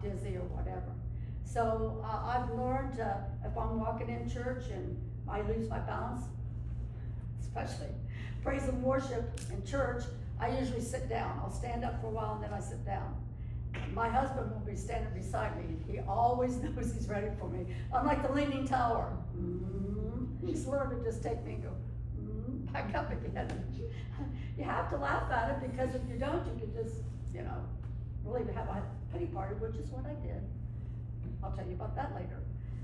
dizzy or whatever. So I've learned if I'm walking in church and I lose my balance, especially praise and worship in church, I usually sit down. I'll stand up for a while and then I sit down. My husband will be standing beside me. He always knows he's ready for me. I'm like the Leaning Tower. He's learned to just take me and go, back up again. You have to laugh at it, because if you don't, you could just, really have a pity party, which is what I did. I'll tell you about that later.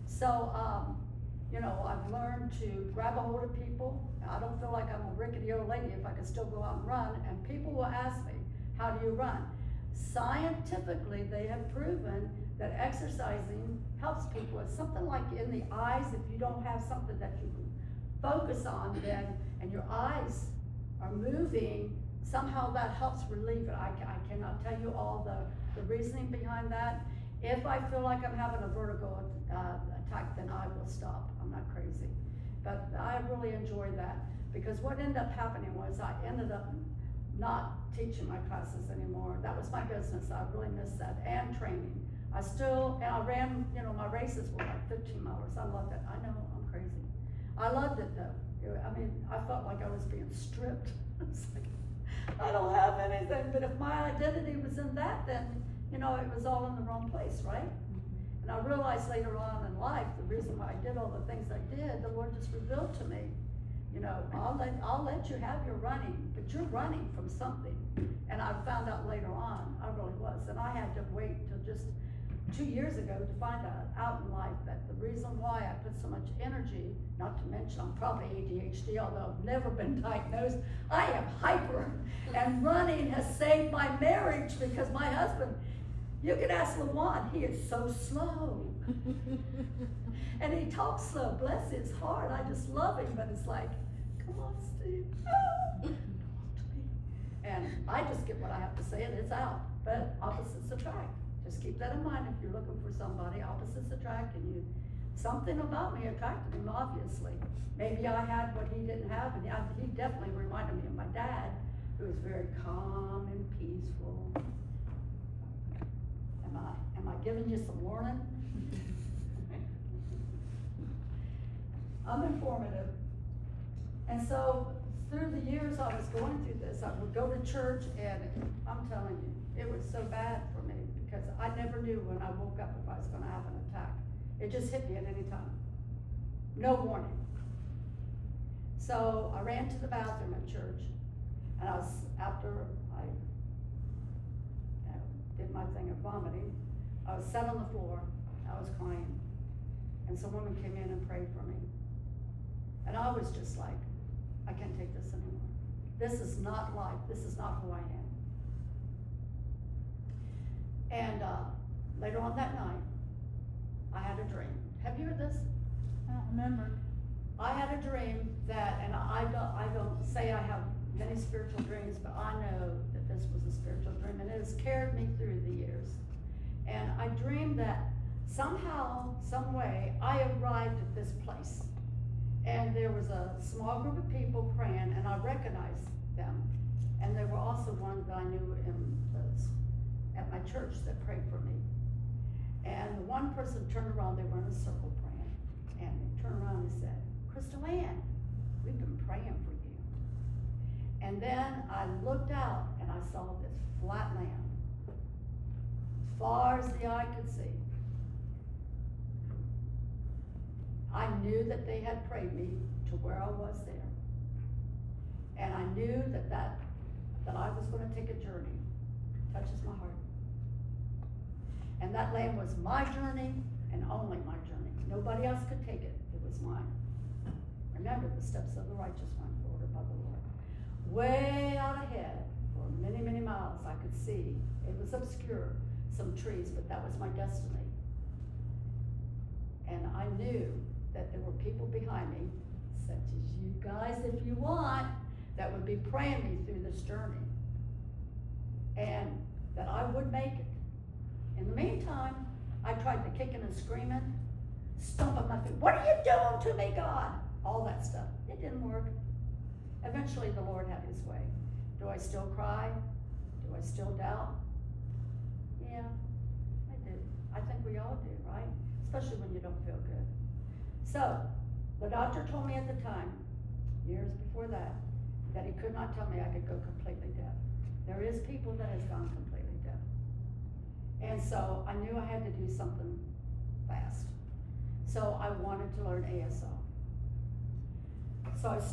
So, I've learned to grab a hold of people. I don't feel like I'm a rickety old lady if I can still go out and run, and people will ask me, how do you run? Scientifically, they have proven that exercising helps people. It's something like in the eyes. If you don't have something that you focus on, then, and your eyes are moving, somehow that helps relieve it. I cannot tell you all the reasoning behind that. If I feel like I'm having a vertigo attack, then I will stop. I'm not crazy. But I really enjoy that, because what ended up happening was I ended up not teaching my classes anymore. That was my business. I really missed that, and training. I ran, my races were like 15 miles. I loved it. I know, I'm crazy. I loved it though. I mean, I felt like I was being stripped. It's like, I don't have anything, but if my identity was in that, then, it was all in the wrong place, right? And I realized later on in life, the reason why I did all the things I did, the Lord just revealed to me, I'll let you have your running, but you're running from something. And I found out later on, I really was, and I had to wait till just 2 years ago to find out in life that the reason why I put so much energy, not to mention I'm probably ADHD, although I've never been diagnosed, I am hyper, and running has saved my marriage, because my husband, you can ask LaJuan, he is so slow. And he talks slow, bless his heart, I just love him, but it's like, come on, Steve, talk to me. And I just get what I have to say and it's out, but opposites attract. Just keep that in mind if you're looking for somebody. Opposites attract, and something about me attracted him, obviously. Maybe I had what he didn't have, and he definitely reminded me of my dad, who was very calm and peaceful. Am I giving you some warning? I'm informative. And so through the years I was going through this, I would go to church, and I'm telling you, it was so bad for me, because I never knew when I woke up if I was going to have an attack. It just hit me at any time. No warning. So I ran to the bathroom at church, and after I did my thing of vomiting, I was sat on the floor, I was crying, and some woman came in and prayed for me. And I was just like, I can't take this anymore. This is not life, this is not who I am. And later on that night, I had a dream. Have you heard this? I don't remember. I had a dream that, and I don't say I have many spiritual dreams, but I know that this was a spiritual dream, and it has carried me through the years. And I dreamed that somehow, some way, I arrived at this place. And there was a small group of people praying, and I recognized them. And there were also ones that I knew at my church that prayed for me. And the one person turned around, they were in a circle praying. And they turned around and said, Crystal Ann, we've been praying for you. And then I looked out and I saw this flat land, as far as the eye could see. I knew that they had prayed me to where I was there. And I knew that I was going to take a journey. Touches my heart. And that land was my journey and only my journey. Nobody else could take it. It was mine. Remember, the steps of the righteous one ordered by the Lord. Way out ahead, for many, many miles, I could see, it was obscure, some trees, but that was my destiny. And I knew that there were people behind me, such as you guys, if you want, that would be praying me through this journey. And that I would make it. In the meantime, I tried the kicking and screaming, stomping my feet. What are you doing to me, God? All that stuff. It didn't work. Eventually, the Lord had his way. Do I still cry? Do I still doubt? Yeah, I do. all do, right? Especially when you don't feel good. So, the doctor told me at the time, years before that he could not tell me I could go completely deaf. There is people that has gone completely deaf. And so I knew I had to do something fast. So I wanted to learn ASL. So I studied